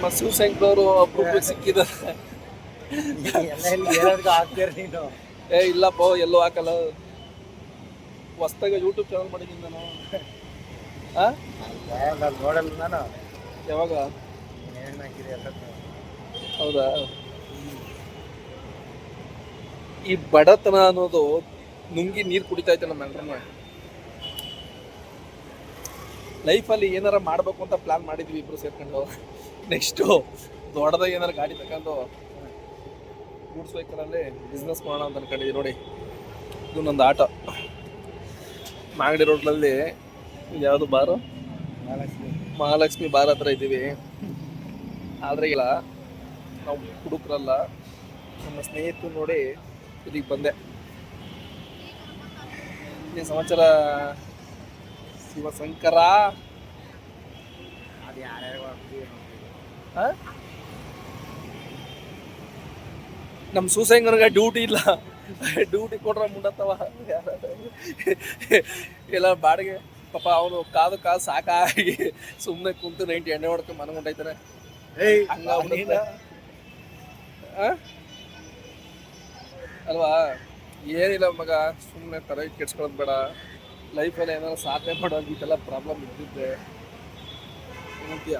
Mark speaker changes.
Speaker 1: ನಮ್ಮ ಶಿವಶಂಕರವರು ಅಪರೂಪಕ್ಕೆ ಸಿಕ್ಕಿದ್ದಾರೆ.
Speaker 2: ನೀನು
Speaker 1: ಏ ಇಲ್ಲಪ್ಪ, ಎಲ್ಲೂ ಹಾಕಲ್ಲ. ಹೊಸ್ದಾಗಿ ಯೂಟ್ಯೂಬ್ ಚಾನಲ್ ಮಾಡಿದ್ದೀನಿ ನಾನು.
Speaker 2: ನೋಡಲ್ಲ ನಾನು.
Speaker 1: ಯಾವಾಗ? ಹೌದಾ? ಈ ಬಡತನ ಅನ್ನೋದು ನುಂಗಿ ನೀರು ಕುಡಿತಾ ಇತ್ತು ನಮ್ಮ ಎಲ್ಲರನ್ನ. ಲೈಫಲ್ಲಿ ಏನಾರ ಮಾಡ್ಬೇಕು ಅಂತ ಪ್ಲಾನ್ ಮಾಡಿದ್ವಿ ಇಬ್ರು ಸೇರ್ಕೊಂಡು. ನೆಕ್ಸ್ಟು ದೊಡ್ಡದಾಗಿ ಏನಾರ ಗಾಡಿ ತಗೊಂಡು ಗೂಡ್ಸ್ ವೆಹಿಕಲಲ್ಲಿ ಬಿಸ್ನೆಸ್ ಮಾಡೋಣ ಅಂತ ಅನ್ಕೊಂಡಿದ್ದೀವಿ. ನೋಡಿ, ಇದು ನಂದು ಆಟೋ. ಮಾಗಡಿ ರೋಡ್ನಲ್ಲಿ ಯಾವುದು ಬಾರು? ಮಹಾಲಕ್ಷ್ಮಿ ಬಾರ್ ಹತ್ರ ಇದ್ದೀವಿ. ಆದರೆ ಇಲ್ಲ, ನಾವು ಹುಡುಕರಲ್ಲ. ನಮ್ಮ ಸ್ನೇಹಿತರು ನೋಡಿ ಇಲ್ಲಿಗೆ ಬಂದೆ. ಈ ಸಮಾಚಾರ ಶಿವಶಂಕರ.
Speaker 2: ಅದು ಯಾರ್ಯಾರು
Speaker 1: ನಮ್ಮ ಶಿವಶಂಕರನಿಗೆ ಡ್ಯೂಟಿ ಇಲ್ಲ. ಡ್ಯೂಟಿ ಕೊಡ್ರ ಮುಂಡತ್ತವ ಎಲ್ಲ ಬಾಡಿಗೆ. ಪಾಪ ಅವನು ಕಾದು ಸಾಕಾಗಿ ಸುಮ್ಮನೆ ಕುಂತು 90 ಎಣ್ಣೆ ಹೊಡ್ಕೊಂಡು ಮನೆ ಹೊಂಟೈತಾನೆ. ಹಂಗ ಅಲ್ವಾ? ಏನಿಲ್ಲ ಮಗ, ಸುಮ್ಮನೆ ತರ ಕೆಡ್ಸ್ಕೊಳ್ಳೋದು ಬೇಡ. ಲೈಫಲ್ಲಿ ಏನಾದ್ರು ಸಾಧನೆ ಮಾಡೋದು ಇದೆಲ್ಲ ಪ್ರಾಬ್ಲಮ್ ಇದ್ದಿದ್ದೆ ಏನಂತೀಯ?